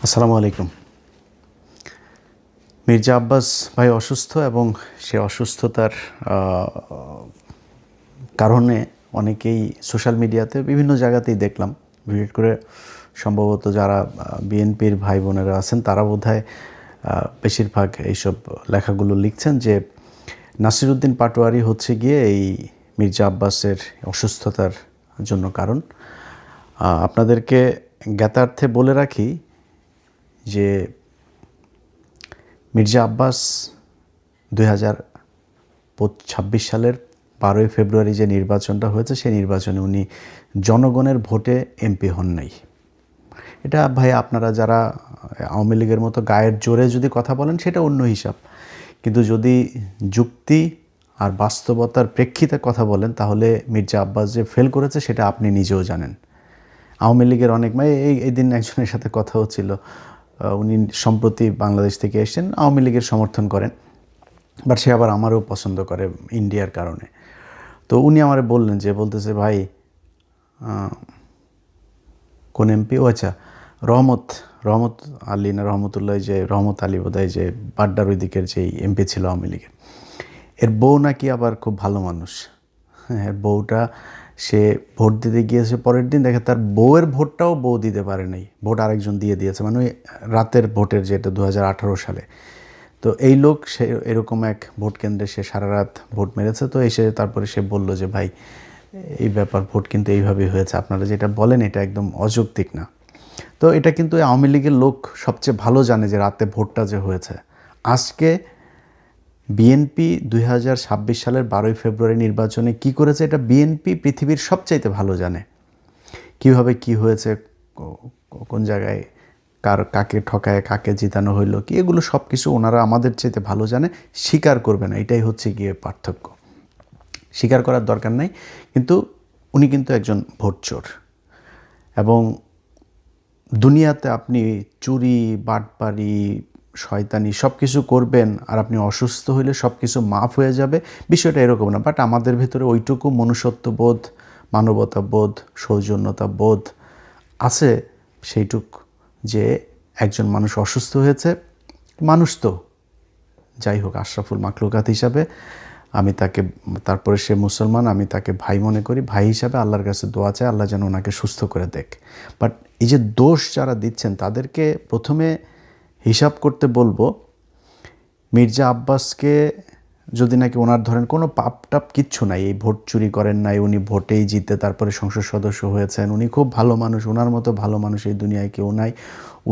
আসসালামু আলাইকুম। মির্জা আব্বাস ভাই অসুস্থ এবং সে অসুস্থতার কারণে অনেকেই সোশ্যাল মিডিয়াতে বিভিন্ন জায়গাতেই দেখলাম, বিশেষ করে সম্ভবত যারা বিএনপির ভাই বোনেরা আছেন তারা বোধহয় বেশিরভাগ এইসব লেখাগুলো লিখছেন যে নাসিরউদ্দিন পাটোয়ারি হচ্ছে গিয়ে এই মির্জা আব্বাসের অসুস্থতার জন্য কারণ। আপনাদেরকে জ্ঞাতার্থে বলে রাখি যে মির্জা আব্বাস 2026 সালের 12ই ফেব্রুয়ারি যে নির্বাচনটা হয়েছে সেই নির্বাচনে উনি জনগণের ভোটে এমপি হন নাই। এটা ভাই আপনারা যারা আওয়ামী লীগের মতো গায়ের জোরে যদি কথা বলেন সেটা অন্য হিসাব, কিন্তু যদি যুক্তি আর বাস্তবতার প্রেক্ষিতে কথা বলেন তাহলে মির্জা আব্বাস যে ফেল করেছে সেটা আপনি নিজেও জানেন। আওয়ামী লীগের অনেক এই দিন একজনের সাথে কথা হচ্ছিল, উনি সম্প্রতি বাংলাদেশ থেকে এসেছেন, আওয়ামী লীগের সমর্থন করেন, বাট সে আবার আমারও পছন্দ করে ইন্ডিয়ার কারণে। তো উনি আমারে বললেন যে বলতেছে ভাই কোন এমপি, ও আচ্ছা রহমত রহমত আলী না রহমতুল্লাহ, যে রহমত আলী বোধহয়, যে বাড্ডার ওই দিকের যেই এমপি ছিল আওয়ামী লীগের, এর বউ নাকি আবার খুব ভালো মানুষ। হ্যাঁ, বউটা সে ভোট দিতে গিয়েছে, পরের দিন দেখে তার বউয়ের ভোটটাও বউ দিতে পারে নাই, ভোট আরেকজন দিয়ে দিয়েছে, মানে ওই রাতের ভোটের, যেটা 2018 সালে। তো এই লোক সে এরকম এক ভোট কেন্দ্রে সে সারা রাত ভোট মেরেছে। তো এসে তারপরে সে বলল যে ভাই এই ব্যাপার, ভোট কিন্তু এইভাবেই হয়েছে, আপনারা যেটা বলেন এটা একদম অযৌক্তিক না। তো এটা কিন্তু আওয়ামী লীগের লোক সবচেয়ে ভালো জানে যে রাতে ভোটটা যে হয়েছে। আজকে বিএনপি 2026 সালের 12ই ফেব্রুয়ারি নির্বাচনে কি করেছে এটা বিএনপি পৃথিবীর সবচাইতে ভালো জানে, কিভাবে কি হয়েছে, কোন জায়গায় কাকে ঠকায় কাকে জিতানো হইলো কি, এগুলো সব কিছু ওনারা আমাদের চাইতে ভালো জানে, স্বীকার করবে না, এটাই হচ্ছে গিয়ে পার্থক্য। স্বীকার করার দরকার নাই, কিন্তু উনি কিন্তু একজন ভোটচোর। এবং দুনিয়াতে আপনি চুরি বাটপারি শয়তানি সব কিছু করবেন আর আপনি অসুস্থ হইলে সব কিছু মাফ হয়ে যাবে, বিষয়টা এরকম না। বাট আমাদের ভিতরে ওইটুকু মনুষ্যত্ববোধ, মানবতাবোধ, সৌজন্যতাবোধ আছে সেইটুক, যে একজন মানুষ অসুস্থ হয়েছে, মানুষ তো যাই হোক আশরাফুল মাখলুকাত হিসাবে আমি তাকে, তারপরে সে মুসলমান, আমি তাকে ভাই মনে করি, ভাই হিসাবে আল্লাহর কাছে দোয়া চাই আল্লাহ যেন ওনাকে সুস্থ করে দেখ। বাট এই যে দোষ যারা দিচ্ছেন তাদেরকে প্রথমে হিসাব করতে বলবো, মির্জা আব্বাসকে যদি নাকি ওনার ধরেন কোনো পাপ টাপ কিচ্ছু নাই, এই ভোট চুরি করেন নাই, উনি ভোটেই জিতে তারপরে সংসদ সদস্য হয়েছেন, উনি খুব ভালো মানুষ, ওনার মতো ভালো মানুষ এই দুনিয়ায় কেউ নাই।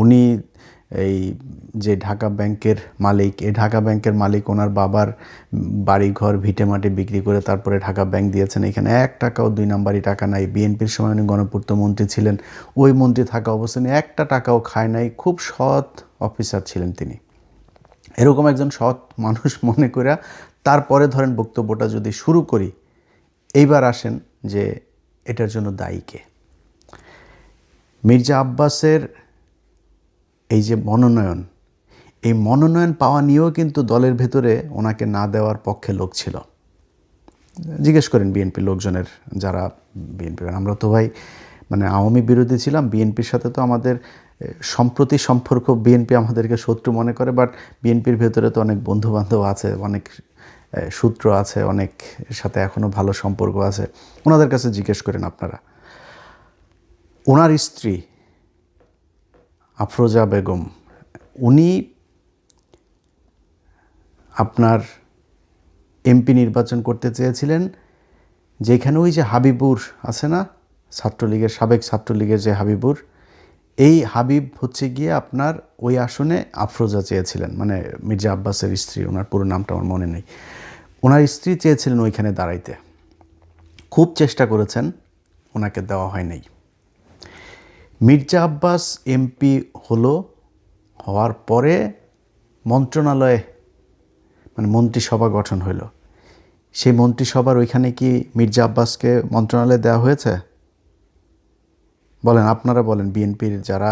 উনি এই যে ঢাকা ব্যাংকের মালিক, এই ঢাকা ব্যাংকের মালিক ওনার বাবার বাড়িঘর ভিটেমাটি বিক্রি করে তারপরে ঢাকা ব্যাংক দিয়েছেন, এখানে 1 টাকাও 2 নাম্বারই টাকা নাই। বিএনপির সময় উনি গণপূর্ত মন্ত্রী ছিলেন, ওই মন্ত্রী থাকা অবস্থানে 1টা টাকাও খায় নাই, খুব সৎ অফিসার ছিলেন তিনি। এরকম একজন সৎ মানুষ মনে করে তারপরে ধরেন বক্তব্যটা যদি শুরু করি, এইবার আসেন যে এটার জন্য দায়ী কে। মির্জা আব্বাসের এই যে মনোনয়ন, এই মনোনয়ন পাওয়া নিয়েও কিন্তু দলের ভেতরে ওনাকে না দেওয়ার পক্ষে লোক ছিল। জিজ্ঞেস করেন বিএনপি লোকজনের, যারা বিএনপি, আমরা তো ভাই মানে আওয়ামী বিরোধী ছিলাম, বিএনপির সাথে তো আমাদের সম্প্রতি সম্পর্ক, বিএনপি আমাদেরকে শত্রু মনে করে, বাট বিএনপির ভেতরে তো অনেক বন্ধুবান্ধব আছে, অনেক সূত্র আছে, অনেক সাথে এখনও ভালো সম্পর্ক আছে, ওনাদের কাছে জিজ্ঞেস করেন আপনারা। ওনার স্ত্রী আফরোজা বেগম, উনি আপনার এমপি নির্বাচন করতে চেয়েছিলেন, যেখানে ওই যে হাবিবুর আছে না, ছাত্রলীগের সাবেক ছাত্রলীগের যে হাবিবুর, এই হাবিব হচ্ছে গিয়ে আপনার ওই আসনে আফরোজা চেয়েছিলেন, মানে মির্জা আব্বাসের স্ত্রী, ওনার পুরো নামটা আমার মনে নেই, ওনার স্ত্রী চেয়েছিলেন ওইখানে দাঁড়াইতে, খুব চেষ্টা করেছেন, ওনাকে দেওয়া হয় নাই। মির্জা আব্বাস এমপি হওয়ার পরে মন্ত্রণালয়ে মানে মন্ত্রিসভা গঠন হইল, সেই মন্ত্রিসভার ওইখানে কি মির্জা আব্বাসকে মন্ত্রণালয়ে দেওয়া হয়েছে? বলেন, আপনারা বলেন, বিএনপির যারা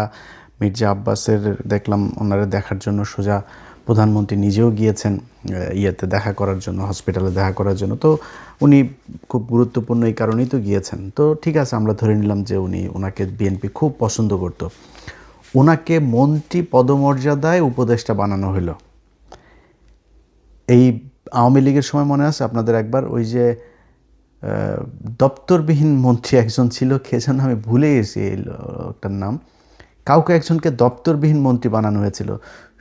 মির্জা আব্বাসের দেখলাম ওনারা দেখার জন্য সোজা প্রধানমন্ত্রী নিজেও গিয়েছেন ইয়েতে দেখা করার জন্য, হসপিটালে দেখা করার জন্য, তো উনি খুব গুরুত্বপূর্ণ এই কারণেই তো গিয়েছেন। তো ঠিক আছে, আমরা ধরে নিলাম যে ওনাকে বিএনপি খুব পছন্দ করত। ওনাকে মন্ত্রী পদমর্যাদায় উপদেষ্টা বানানো হলো। এই আওয়ামী লীগের সময় মনে আছে আপনাদের একবার ওই যে দপ্তরবিহীন মন্ত্রী একজন ছিল, কে যেন আমি ভুলে গেছি এই লোকটার নাম, কাউকে একজনকে দপ্তরবিহীন মন্ত্রী বানানো হয়েছিল,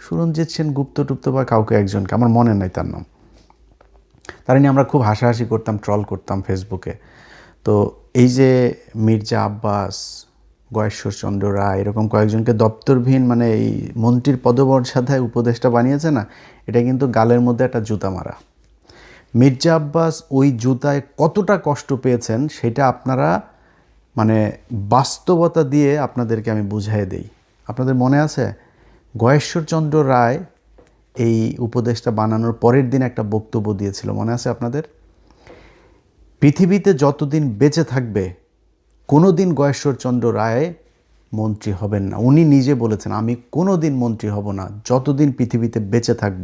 সুরঞ্জিত সেন গুপ্ত টুপ্ত বা কাউকে একজনকে, আমার মনে নাই তার নাম। তারা নিয়ে আমরা খুব হাসাহাসি করতাম, ট্রল করতাম ফেসবুকে। তো এই যে মির্জা আব্বাস, গয়েশ্বরচন্দ্র রায়, এরকম কয়েকজনকে দপ্তরবিহীন মানে এই মন্ত্রীর পদমর্যাদায় উপদেষ্টা বানিয়েছে না, এটা কিন্তু গালের মধ্যে একটা জুতা মারা। মির্জা আব্বাস ওই জুতায় কতটা কষ্ট পেয়েছেন সেটা আপনারা মানে বাস্তবতা দিয়ে আপনাদেরকে আমি বুঝাই দেই। আপনাদের মনে আছে গয়েশ্বরচন্দ্র রায় এই উপদেষ্টা বানানোর পরের দিন একটা বক্তব্য দিয়েছিল, মনে আছে আপনাদের? পৃথিবীতে যতদিন বেঁচে থাকবে কোনো দিন গয়েশ্বরচন্দ্র রায় মন্ত্রী হবেন না। উনি নিজে বলেছেন, আমি কোনো দিন মন্ত্রী হব না যতদিন পৃথিবীতে বেঁচে থাকব।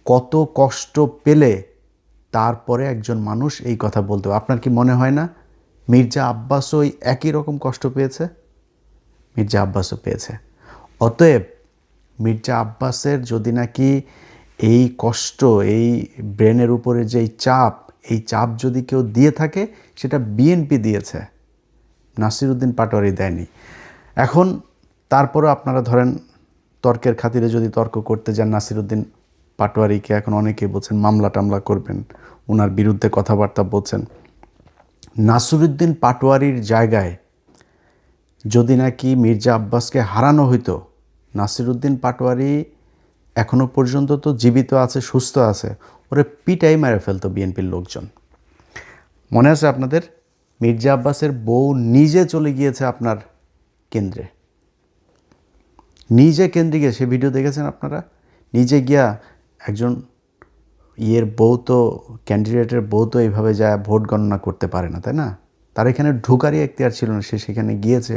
কত কষ্ট পেলে তারপরে একজন মানুষ এই কথা বলতে হবে। আপনার কি মনে হয় না মির্জা আব্বাসও ওই একই রকম কষ্ট পেয়েছে? মির্জা আব্বাসও পেয়েছে। অতএব মির্জা আব্বাসের যদি নাকি এই কষ্ট, এই ব্রেনের উপরে যে এই চাপ যদি কেউ দিয়ে থাকে সেটা বিএনপি দিয়েছে, নাসিরউদ্দিন পাটোয়ারি দেয়নি। এখন তারপরও আপনারা ধরেন তর্কের খাতিরে যদি তর্ক করতে যান, নাসিরউদ্দিন পাটোয়ারিকে এখন অনেকেই বলছেন মামলা টামলা করবেন, ওনার বিরুদ্ধে কথাবার্তা বলছেন। নাসিরউদ্দিন পাটোয়ারির জায়গায় যদি নাকি মির্জা আব্বাসকে হারানো হইতো, নাসিরউদ্দিন পাটোয়ারি এখনও পর্যন্ত তো জীবিত আছে, সুস্থ আছে, ওরে পিটাই মেরে ফেলতো বিএনপির লোকজন। মনে আছে আপনাদের? মির্জা আব্বাসের বউ নিজে চলে গিয়েছে আপনার কেন্দ্রে, নিজে কেন্দ্রে গিয়ে, সে ভিডিও দেখেছেন আপনারা? নিজে গিয়া একজন বউ তো, ক্যান্ডিডেটের বউ তো এইভাবে যায় ভোট গণনা করতে পারে না, তাই না? তার এখানে ঢোকারই এখতিয়ার ছিল না, সে সেখানে গিয়েছে,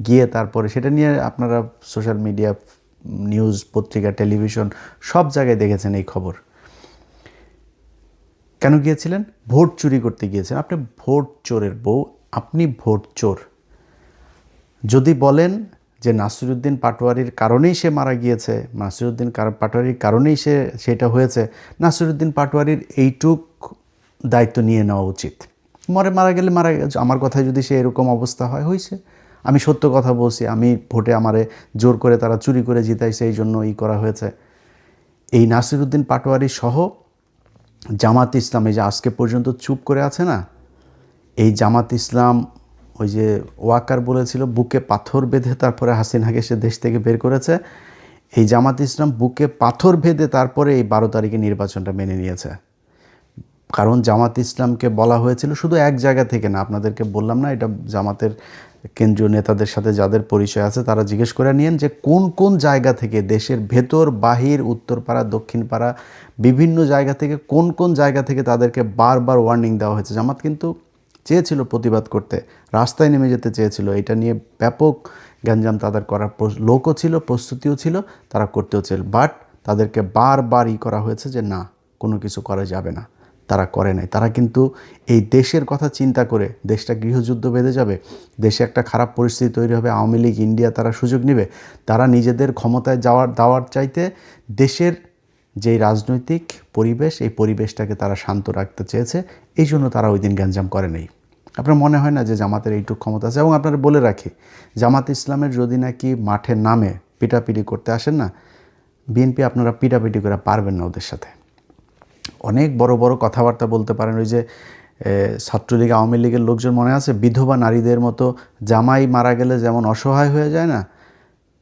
গিয়ে তারপরে সেটা নিয়ে আপনারা সোশ্যাল মিডিয়া, নিউজ, পত্রিকা, টেলিভিশন সব জায়গায় দেখেছেন এই খবর। কেন গিয়েছিলেন? ভোট চুরি করতে গিয়েছেন। আপনি ভোট চোরের বউ, আপনি ভোট চোর। যদি বলেন যে নাসিরউদ্দিন পাটোয়ারির কারণেই সে মারা গিয়েছে, নাসিরউদ্দিন পাটোয়ারির কারণেই সেটা হয়েছে, নাসিরউদ্দিন পাটোয়ারির এইটুক দায়িত্ব নিয়ে নেওয়া উচিত। মারা গেলে মারা গেছে, আমার কথায় যদি সে এরকম অবস্থা হয়েছে, আমি সত্য কথা বলছি, আমি ভোটে আমারে জোর করে তারা চুরি করে জিতাইছে, এই জন্য করা হয়েছে। এই নাসিরউদ্দিন পাটোয়ারি সহ জামাত ইসলাম, এই যে আজকে পর্যন্ত চুপ করে আছে না, এই জামাত ইসলাম ওই যে ওয়াকার বলেছিল বুকে পাথর বেঁধে তারপরে হাসিনাকে সে দেশ থেকে বের করেছে, এই জামাত ইসলাম বুকে পাথর বেঁধে তারপরে এই 12 তারিখে নির্বাচনটা মেনে নিয়েছে। কারণ জামাত ইসলামকে বলা হয়েছিল শুধু এক জায়গা থেকে না, আপনাদেরকে বললাম না, এটা জামাতের কেন্দ্রীয় নেতাদের সাথে যাদের পরিচয় আছে তারা জিজ্ঞেস করে নিয়েন যে কোন কোন জায়গা থেকে, দেশের ভেতর বাহির, উত্তরপাড়া দক্ষিণপাড়া বিভিন্ন জায়গা থেকে, কোন কোন জায়গা থেকে তাদেরকে বারবার ওয়ার্নিং দেওয়া হয়েছে। জামাত কিন্তু চেয়েছিল প্রতিবাদ করতে, রাস্তায় নেমে যেতে চেয়েছিল, এটা নিয়ে ব্যাপক গ্যাঞ্জাম তাদের করার লোকও ছিল, প্রস্তুতিও ছিল, তারা করতেও ছিল, বাট তাদেরকে বারবার করা হয়েছে যে না, কোনো কিছু করা যাবে না। তারা করে নাই। তারা কিন্তু এই দেশের কথা চিন্তা করে, দেশটা গৃহযুদ্ধ বেঁধে যাবে, দেশে একটা খারাপ পরিস্থিতি তৈরি হবে, আওয়ামী লীগ, ইন্ডিয়া তারা সুযোগ নেবে, তারা নিজেদের ক্ষমতায় দেওয়ার চাইতে দেশের যেই রাজনৈতিক পরিবেশ, এই পরিবেশটাকে তারা শান্ত রাখতে চেয়েছে, এই জন্য তারা ওই দিন গ্যাঞ্জাম করে নেই। আপনার মনে হয় না যে জামাতের এইটুকু ক্ষমতা আছে? এবং আপনারা বলে রাখি, জামাত ইসলামের যদি নাকি মাঠে নামে পিটাপিটি করতে আসেন না, বিএনপি আপনারা পিটাপিটি করে পারবেন না ওদের সাথে। অনেক বড় বড় কথাবার্তা বলতে পারেন। ওই যে ছাত্রলীগ, আওয়ামী লীগের লোকজন মনে আছে, বিধবা নারীদের মতো জামাই মারা গেলে যেমন অসহায় হয়ে যায় না,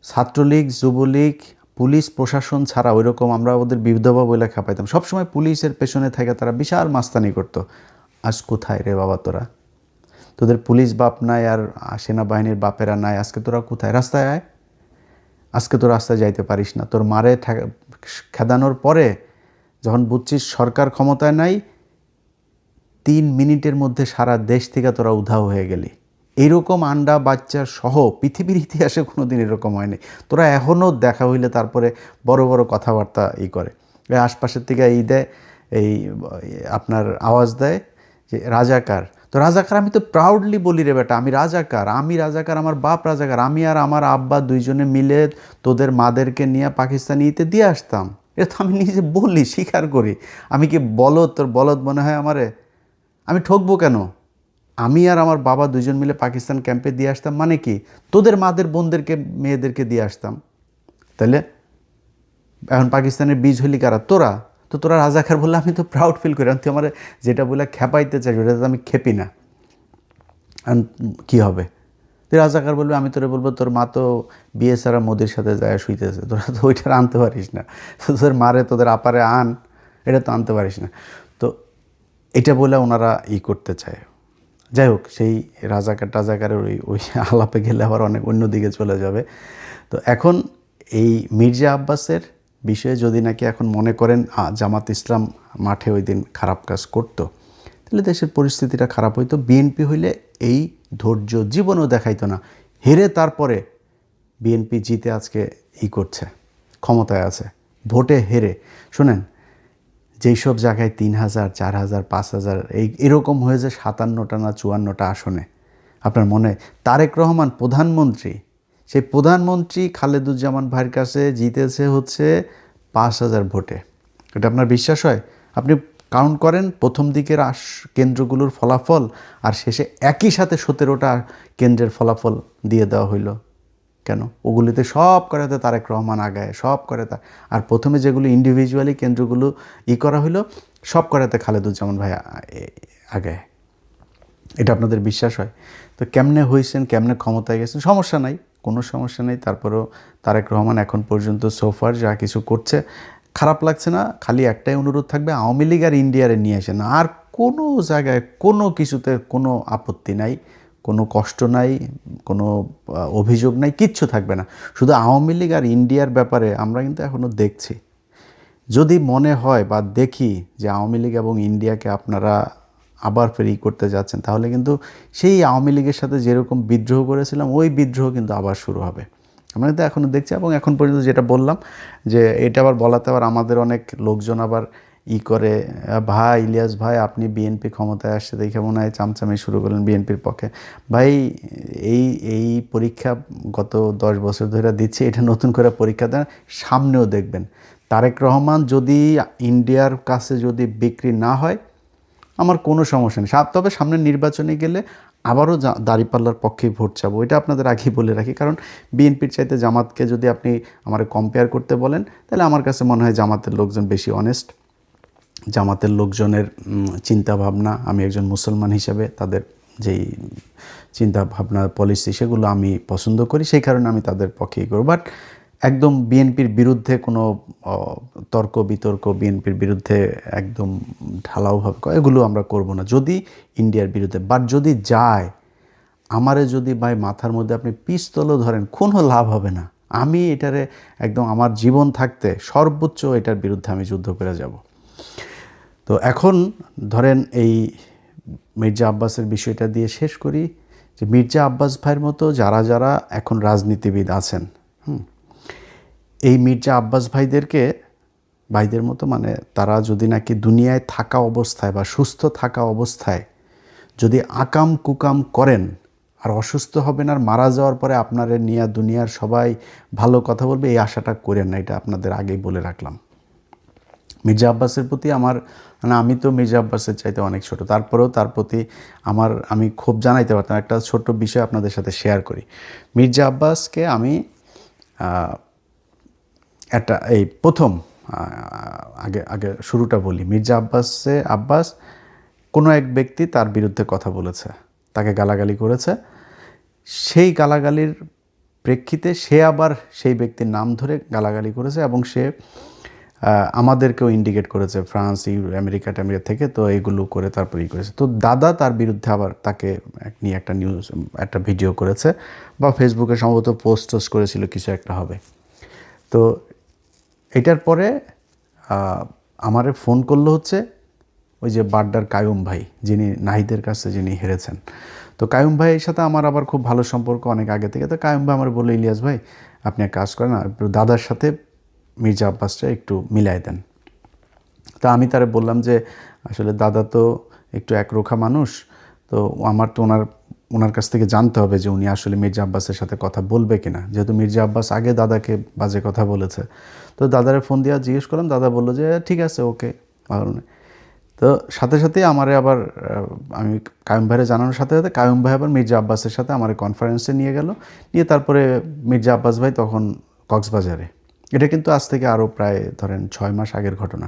ছাত্রলীগ, যুবলীগ, পুলিশ প্রশাসন ছাড়া ওই রকম আমরা ওদের বিধবা বলে খাপাইতাম। সবসময় পুলিশের পেছনে থেকে তারা বিশাল মাস্তানি করতো। আজ কোথায় রে বাবা তোরা? তোদের পুলিশ বাপ নাই, আর সেনাবাহিনীর বাপেরা নাই, আজকে তোরা কোথায়? রাস্তায় আয়। আজকে তো রাস্তায় যাইতে পারিস না, তোর মারে খেদানোর পরে যখন বুঝছিস সরকার ক্ষমতায় নাই, 3 মিনিটের মধ্যে সারা দেশ থেকে তোরা উধাও হয়ে গেলি। এইরকম আন্ডা বাচ্চা সহ পৃথিবীর ইতিহাসে কোনো দিন এরকম হয়নি। তোরা এখনও দেখা হইলে তারপরে বড় বড় কথাবার্তা করে, আশপাশের থেকে দেয়, আপনার আওয়াজ দেয় যে রাজাকার। তো রাজাকার আমি তো প্রাউডলি বলি রে বেটা, আমি রাজাকার, আমি রাজাকার, আমার বাপ রাজাকার, আমি আর আমার আব্বা দুইজনে মিলে তোদের মাদেরকে নিয়ে পাকিস্তানি ইতে দিয়ে আসতাম। এটা তো আমি নিজে বলি, স্বীকার করি। আমি কি বলদ, তোর বলদ মনে হয় আমারে? আমি ঠকবো কেন? আমি আর আমার বাবা দুজন মিলে পাকিস্তান ক্যাম্পে দিয়ে আসতাম মানে কি? তোদের মাদের বোনদেরকে মেয়েদেরকে দিয়ে আসতাম। তাহলে এখন পাকিস্তানের বীজ হলি কারা? তোরা। তো তোরা রাজাকার বললে আমি তো প্রাউড ফিল করি। তুই আমার যেটা বলে খেপাইতে চাই ওটা তো আমি খেপি না। কী হবে? তুই রাজাকার বলবি, আমি তোরে বলবো তোর মা তো বিয়ে ছাড়া মোদির সাথে যায় শুইতেছে, তোরা তো ওইটা আনতে পারিস না। তোদের মারে তোদের আপারে আন, এটা তো আনতে পারিস না। তো এটা বলে ওনারা করতে চায়। যাই হোক, সেই রাজাকার টাজাকারের ওই ওই আলাপে গেলে আবার অনেক অন্যদিকে চলে যাবে। তো এখন এই মির্জা আব্বাসের বিষয়ে যদি নাকি এখন মনে করেন জামাত ইসলাম মাঠে ওই দিন খারাপ কাজ করতো, তাহলে দেশের পরিস্থিতিটা খারাপ হইতো। বিএনপি হইলে এই ধৈর্য জীবনেও দেখাইতো না। হেরে তারপরে বিএনপি জিতে আজকে করছে, ক্ষমতায় আছে, ভোটে হেরে। শোনেন, যেই সব জায়গায় 3,000, 4,000, 5,000 এরকম হয়েছে 57টা না 54টা আসনে। আপনার মনে, তারেক রহমান প্রধানমন্ত্রী, সেই প্রধানমন্ত্রী খালেদুজ্জামান ভাইয়ের কাছে জিতেছে হচ্ছে 5,000 ভোটে। এটা আপনার বিশ্বাস হয়? আপনি কাউন্ট করেন প্রথম দিকের কেন্দ্রগুলোর ফলাফল আর শেষে একই সাথে 17টা কেন্দ্রের ফলাফল দিয়ে দেওয়া হইল কেন? ওগুলিতে সব করাতে তারেক রহমান আগায়, সব করে তা। আর প্রথমে যেগুলো ইন্ডিভিজুয়ালি কেন্দ্রগুলো করা হইলো, সব করাতে খালেদুজ্জামান ভাই আগায়। এটা আপনাদের বিশ্বাস হয়? তো কেমনে হয়েছেন, কেমনে ক্ষমতায় গেছেন, সমস্যা নাই, কোনো সমস্যা নেই। তারপরেও তারেক রহমান এখন পর্যন্ত সোফার যা কিছু করছে খারাপ লাগছে না। খালি একটাই অনুরোধ থাকবে, আওয়ামী লীগ আর ইন্ডিয়ারে নিয়ে আসেন। আর কোনো জায়গায় কোনো কিছুতে কোনো আপত্তি নাই, কোনো কষ্ট নাই, কোনো অভিযোগ নাই, কিচ্ছু থাকবে না। শুধু আওয়ামী লীগ আর ইন্ডিয়ার ব্যাপারে আমরা কিন্তু এখনও দেখছি। যদি মনে হয় বা দেখি যে আওয়ামী লীগ এবং ইন্ডিয়াকে আপনারা আবার ফের করতে যাচ্ছেন, তাহলে কিন্তু সেই আওয়ামী লীগের সাথে যেরকম বিদ্রোহ করেছিলাম ওই বিদ্রোহ কিন্তু আবার শুরু হবে। আমরা কিন্তু এখনও দেখছি। এবং এখন পর্যন্ত যেটা বললাম যে এটা আবার বলাতে আবার আমাদের অনেক লোকজন আবার করে, ভাই ইলিয়াস ভাই আপনি বিএনপি ক্ষমতায় আসছে দেখে মনে হয় চামচামি শুরু করলেন বিএনপির পক্ষে। ভাই এই পরীক্ষা গত 10 বছর ধরে দিচ্ছি, এটা নতুন করে পরীক্ষা দেন, সামনেও দেখবেন। তারেক রহমান যদি ইন্ডিয়ার কাছে যদি বিক্রি না হয় আমার কোনো সমস্যা নেই। তবে সামনে নির্বাচনে গেলে আবারও দাঁড়িপাল্লার পক্ষেই ভোট চাবো, এটা আপনাদের আগেই বলে রাখি। কারণ বিএনপির চাইতে জামাতকে যদি আপনি আমার কম্পেয়ার করতে বলেন, তাহলে আমার কাছে মনে হয় জামাতের লোকজন বেশি অনেস্ট। জামাতের লোকজনের চিন্তা ভাবনা, আমি একজন মুসলমান হিসেবে তাদের যেই চিন্তা ভাবনা পলিসি সেগুলো আমি পছন্দ করি, সেই কারণে আমি তাদের পক্ষেই করব। বাট একদম বিএনপির বিরুদ্ধে কোনো তর্ক বিতর্ক, বিএনপির বিরুদ্ধে একদম ঢালাওভাবে এগুলো আমরা করব না যদি ইন্ডিয়ার বিরুদ্ধে। বাট যদি যায়, আমারে যদি ভাই মাথার মধ্যে আপনি পিস্তলও ধরেন, কোনো লাভ হবে না। আমি এটারে একদম আমার জীবন থাকতে সর্বোচ্চ এটার বিরুদ্ধে আমি যুদ্ধ করে যাব। তো এখন ধরেন এই মির্জা আব্বাসের বিষয়টা দিয়ে শেষ করি, যে মির্জা আব্বাস ভাইয়ের মতো যারা যারা এখন রাজনীতিবিদ আছেন, এই মির্জা আব্বাস ভাইদের মতো মানে তারা যদি নাকি দুনিয়ায় থাকা অবস্থায় বা সুস্থ থাকা অবস্থায় যদি আকাম কুকাম করেন আর অসুস্থ হবেন আর মারা যাওয়ার পরে আপনাদের নিয়ে দুনিয়ার সবাই ভালো কথা বলবে, এই আশাটা করেন না। এটা আপনাদের আগেই বলে রাখলাম। মির্জা আব্বাসের প্রতি আমার মানে আমি তো মির্জা আব্বাসের চাইতে অনেক ছোট, তারপরেও তার প্রতি আমি খুব জানাইতে পারতাম। একটা ছোট্ট বিষয় আপনাদের সাথে শেয়ার করি। মির্জা আব্বাসকে আমি একটা প্রথম আগে শুরুটা বলি। মির্জা আব্বাস কোনো এক ব্যক্তি তার বিরুদ্ধে কথা বলেছে, তাকে গালাগালি করেছে। সেই গালাগালির প্রেক্ষিতে সে আবার সেই ব্যক্তির নাম ধরে গালাগালি করেছে এবং সে আমাদেরকেও ইন্ডিকেট করেছে ফ্রান্স, আমেরিকা থেকে। তো এগুলো করে তারপরেই করেছে। তো দাদা তার বিরুদ্ধে আবার তাকে নিয়ে একটা ভিডিও করেছে বা ফেসবুকে সম্ভবত পোস্ট করেছিল, কিছু একটা হবে। তো এটার পরে আমারে ফোন করলো হচ্ছে ওই যে বাড্ডার কায়ুম ভাই, যিনি নাহিদের কাছে যিনি হেরেছেন। তো কায়ুম ভাইয়ের সাথে আমার আবার খুব ভালো সম্পর্ক অনেক আগে থেকে। তো কায়ুম ভাই আমার বললো, ইলিয়াস ভাই আপনি এক কাজ করেন, একটু দাদার সাথে মির্জা আব্বাসটা একটু মিলাই দেন। তো আমি তারে বললাম যে আসলে দাদা তো একটু একরোখা মানুষ, তো তো আমার তো ওনার কাছ থেকে জানতে হবে যে উনি আসলে মির্জা আব্বাসের সাথে কথা বলবে কিনা, যেহেতু মির্জা আব্বাস আগে দাদাকে বাজে কথা বলেছে। তো দাদারে ফোন দিয়ে জিজ্ঞেস করলাম, দাদা বললো যে ঠিক আছে, ওকে, ভালো নেই। তো সাথে সাথেই আমারে আবার আমি কায়ুম ভাইয়ের জানানোর সাথে সাথে কায়ুম ভাই আবার মির্জা আব্বাসের সাথে আমার কনফারেন্সে নিয়ে গেল, নিয়ে তারপরে মির্জা আব্বাস ভাই তখন কক্সবাজারে, এটা কিন্তু আজ থেকে আরও প্রায় ধরেন 6 মাস আগের ঘটনা।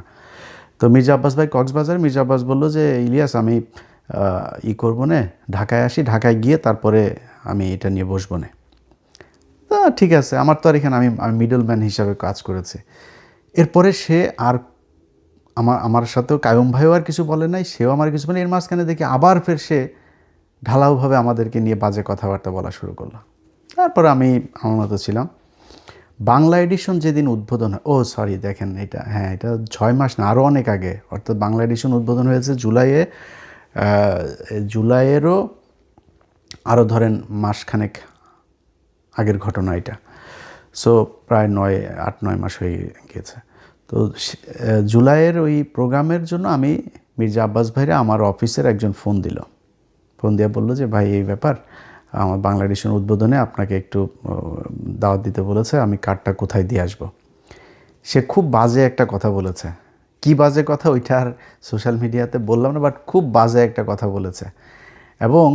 তো মির্জা আব্বাস ভাই কক্সবাজার, মির্জা আব্বাস বললো যে ইলিয়াস আমি করবো না, ঢাকায় আসি, ঢাকায় গিয়ে তারপরে আমি এটা নিয়ে বসবো না। তা ঠিক আছে, আমার তো আর এখানে আমি মিডল ম্যান হিসাবে কাজ করেছি। এরপরে সে আর আমার সাথেও কায়ুম ভাইও আর কিছু বলে নাই, সেও আমার কিছু বলে। এর মাঝখানে দেখি আবার ফের সে ঢালাওভাবে আমাদেরকে নিয়ে বাজে কথাবার্তা বলা শুরু করলো। তারপরে আমি আমার মতো ছিলাম। বাংলা এডিশন যেদিন উদ্বোধন হয়, সরি দেখেন এটা, হ্যাঁ এটা 6 মাস না, আরও অনেক আগে, অর্থাৎ বাংলা এডিশন উদ্বোধন হয়েছে জুলাইয়েরও আরও ধরেন মাসখানেক আগের ঘটনা এটা। সো প্রায় 8-9 মাস হয়ে গিয়েছে। তো জুলাইয়ের ওই প্রোগ্রামের জন্য আমি মির্জা আব্বাস ভাইরে আমার অফিসের একজন ফোন দিয়ে বললো যে ভাই এই ব্যাপার, আমার বাংলা এডিশন উদ্বোধনে আপনাকে একটু দাওয়াত দিতে বলেছে, আমি কার্ডটা কোথায় দিয়ে আসবো। সে খুব বাজে একটা কথা বলেছে। কি বাজে কথা ওইটা আর সোশ্যাল মিডিয়াতে বললাম না, বাট খুব বাজে একটা কথা বলেছে। এবং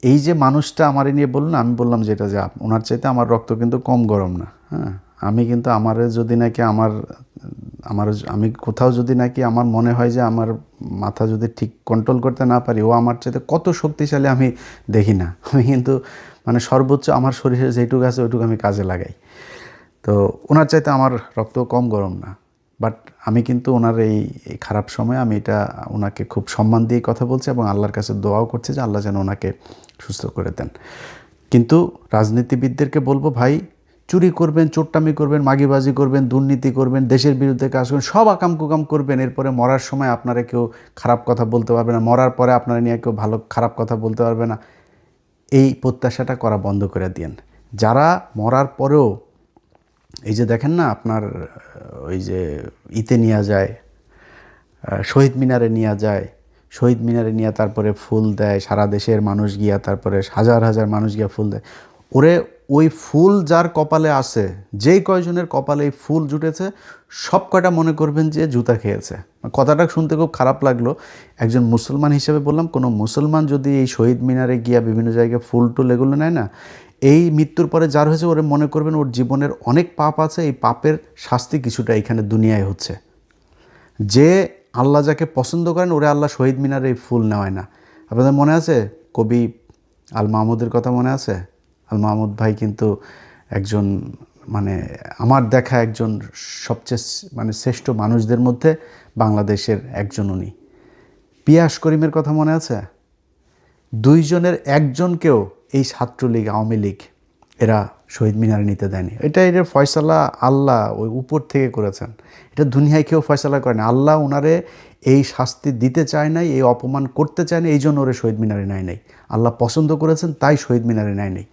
এই যে মানুষটা আমার নিয়ে বললো, আমি বললাম যেটা যে ওনার চাইতে আমার রক্ত কিন্তু কম গরম না। হ্যাঁ, আমি কিন্তু যদি নাকি আমি কোথাও যদি নাকি আমার মনে হয় যে আমার মাথা যদি ঠিক কন্ট্রোল করতে না পারি, ও আমার চাইতে কত শক্তিশালী আমি দেখি না। আমি কিন্তু মানে সর্বোচ্চ আমার শরীরে যেটুকু আছে ওইটুকু আমি কাজে লাগাই। তো ওনার চাইতে আমার রক্ত কম গরম না, বাট আমি কিন্তু ওনার এই খারাপ সময়ে আমি এটা ওনাকে খুব সম্মান দিয়ে কথা বলছি এবং আল্লাহর কাছে দোয়াও করছি যে আল্লাহ যেন ওনাকে সুস্থ করে দেন। কিন্তু রাজনীতিবিদদেরকে বলবো, ভাই চুরি করবেন, চোট্টামি করবেন, মাগিবাজি করবেন, দুর্নীতি করবেন, দেশের বিরুদ্ধে কাজ করবেন, সব আকাম কুকাম করবেন, এরপরে মরার সময় আপনারা কেউ খারাপ কথা বলতে পারবে না, মরার পরে আপনারা নিয়ে কেউ খারাপ কথা বলতে পারবে না। এই প্রত্যাশাটা করা বন্ধ করে দিয়েন। যারা মরার পরেও এই যে দেখেন না, আপনার ওই যে নিয়ে যায়, শহীদ মিনারে নিয়ে যায়, শহীদ মিনারে নিয়ে তারপরে ফুল দেয়, সারা দেশের মানুষ গিয়া, তারপরে হাজার হাজার মানুষ গিয়া ফুল দেয়। ওই ফুল যার কপালে আছে, যেই কয়জনের কপালে এই ফুল জুটেছে, সব কয়টা মনে করবেন যে জুতা খেয়েছে। কথাটা শুনতে খুব খারাপ লাগলো, একজন মুসলমান হিসেবে বললাম, কোনো মুসলমান যদি এই শহীদ মিনারে গিয়া বিভিন্ন জায়গায় ফুল টুল এগুলো নেয় না, এই মৃত্যুর পরে যার হয়েছে ওরে মনে করবেন ওর জীবনের অনেক পাপ আছে, এই পাপের শাস্তি কিছুটা এখানে দুনিয়ায় হচ্ছে। যে আল্লাহ যাকে পছন্দ করেন ওরে আল্লাহ শহীদ মিনারে এই ফুল নেওয়ায় না। আপনাদের মনে আছে কবি আল মাহমুদের কথা মনে আছে? আল মাহমুদ ভাই কিন্তু একজন মানে আমার দেখা একজন সবচেয়ে মানে শ্রেষ্ঠ মানুষদের মধ্যে বাংলাদেশের একজন উনি। পিয়াস করিমের কথা মনে আছে? 2 জনের একজনকেও এই ছাত্রলীগ, আওয়ামী লীগ এরা শহীদ মিনারে নিতে দেয়নি। এর ফয়সালা আল্লাহ ওই উপর থেকে করেছেন, এটা দুনিয়ায় কেউ ফয়সালা করে না। আল্লাহ ওনারে এই শাস্তি দিতে চায় নাই, এই অপমান করতে চায় না, এই জন্য ওরে শহীদ মিনারে নেয় নাই। আল্লাহ পছন্দ করেছেন তাই শহীদ মিনারে নেয় নাই।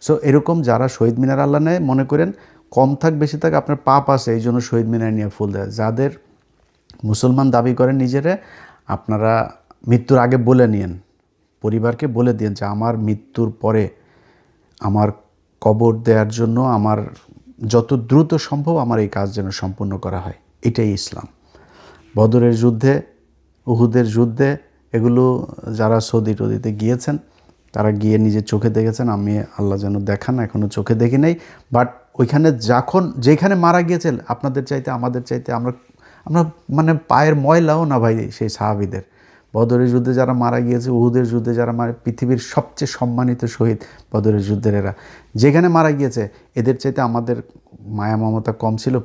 সো এরকম যারা শহীদ মিনার আল্লাহ নেয়, মনে করেন কম থাক বেশি থাক আপনার পাপ আছে, এই জন্য শহীদ মিনারে নিয়ে ফুল দেয়। যাদের মুসলমান দাবি করেন নিজেরা, আপনারা মৃত্যুর আগে বলে নিন, পরিবারকে বলে দিন যে আমার মৃত্যুর পরে আমার কবর দেওয়ার জন্য আমার যত দ্রুত সম্ভব আমার এই কাজ যেন সম্পূর্ণ করা হয়। এটাই ইসলাম। বদরের যুদ্ধে, উহুদের যুদ্ধে, এগুলো যারা সৌদি টদিতে গিয়েছেন তারা গিয়ে নিজের চোখে দেখেছেন। আমি আল্লাহ যেন দেখান, এখনও চোখে দেখি নাই। বাট ওইখানে যেখানে মারা গিয়েছেন আপনাদের চাইতে আমাদের চাইতে আমরা মানে পায়ের ময়লাও না ভাই সেই সাহাবীদের। বদরের যুদ্ধে যারা মারা গিয়েছে, উহুদের যুদ্ধে যারা পৃথিবীর সবচেয়ে সম্মানিত শহীদ বদরের যুদ্ধের এরা, যেখানে মারা গিয়েছে এদের চাইতে আমাদের মায়া মমতা কম ছিল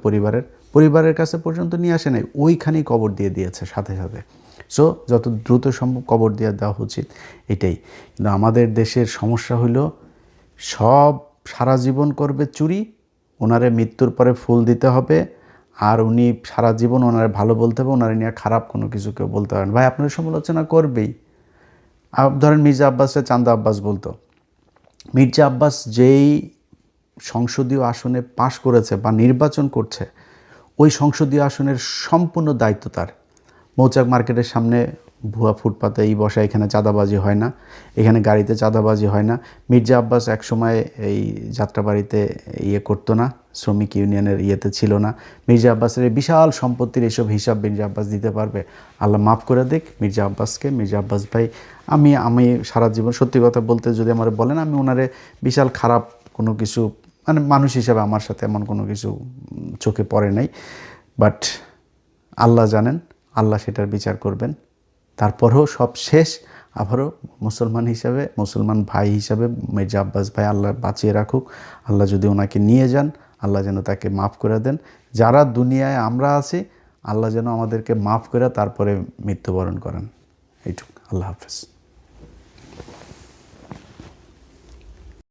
পরিবারের কাছে পর্যন্ত নিয়ে আসে নাই, ওইখানেই কবর দিয়ে দিয়েছে সাথে সাথে। সো যত দ্রুত সম্ভব কবর দিয়ে দেওয়া উচিত, এটাই। কিন্তু আমাদের দেশের সমস্যা হলো সব সারা জীবন করবে চুরি, ওনারে মৃত্যুর পরে ফুল দিতে হবে, আর উনি সারা জীবন ওনারে ভালো বলতে হবে, ওনারে নিয়ে খারাপ কোনো কিছু কেউ বলতে পারেন। ভাই আপনার সমালোচনা করবেই। ধরেন মির্জা আব্বাসে চান্দা আব্বাস বলতো, মির্জা আব্বাস যেই সংসদীয় আসনে পাশ করেছে বা নির্বাচন করছে, ওই সংসদীয় আসনের সম্পূর্ণ দায়িত্ব তার। মৌচাক মার্কেটের সামনে ভুয়া ফুটপাতে এই বসা, এখানে চাঁদাবাজি হয় না, এখানে গাড়িতে চাঁদাবাজি হয় না। মির্জা আব্বাস একসময় এই যাত্রাবাড়িতে করতো না, শ্রমিক ইউনিয়নের ছিল না। মির্জা আব্বাসের এই বিশাল সম্পত্তির এসব হিসাব মির্জা আব্বাস দিতে পারবে? আল্লাহ মাফ করে দিক মির্জা আব্বাসকে। মির্জা আব্বাস ভাই, আমি সারা জীবন সত্যি কথা বলতে যদি আমার বলেন, আমি ওনারে বিশাল খারাপ কোনো কিছু, মানে মানুষ হিসাবে আমার সাথে এমন কোনো কিছু চোখে পড়ে নাই। বাট আল্লাহ জানেন, আল্লাহ সেটার বিচার করবেন। তারপরেও সব শেষ আবারও মুসলমান হিসাবে, মুসলমান ভাই হিসাবে মির্জা আব্বাস ভাই আল্লাহ বাঁচিয়ে রাখুক। আল্লাহ যদি ওনাকে নিয়ে যান, আল্লাহ যেন তাকে মাফ করে দেন। যারা দুনিয়ায় আমরা আছি, আল্লাহ যেন আমাদেরকে মাফ করে তারপরে মৃত্যুবরণ করেন। এইটুকু। আল্লাহ হাফেজ।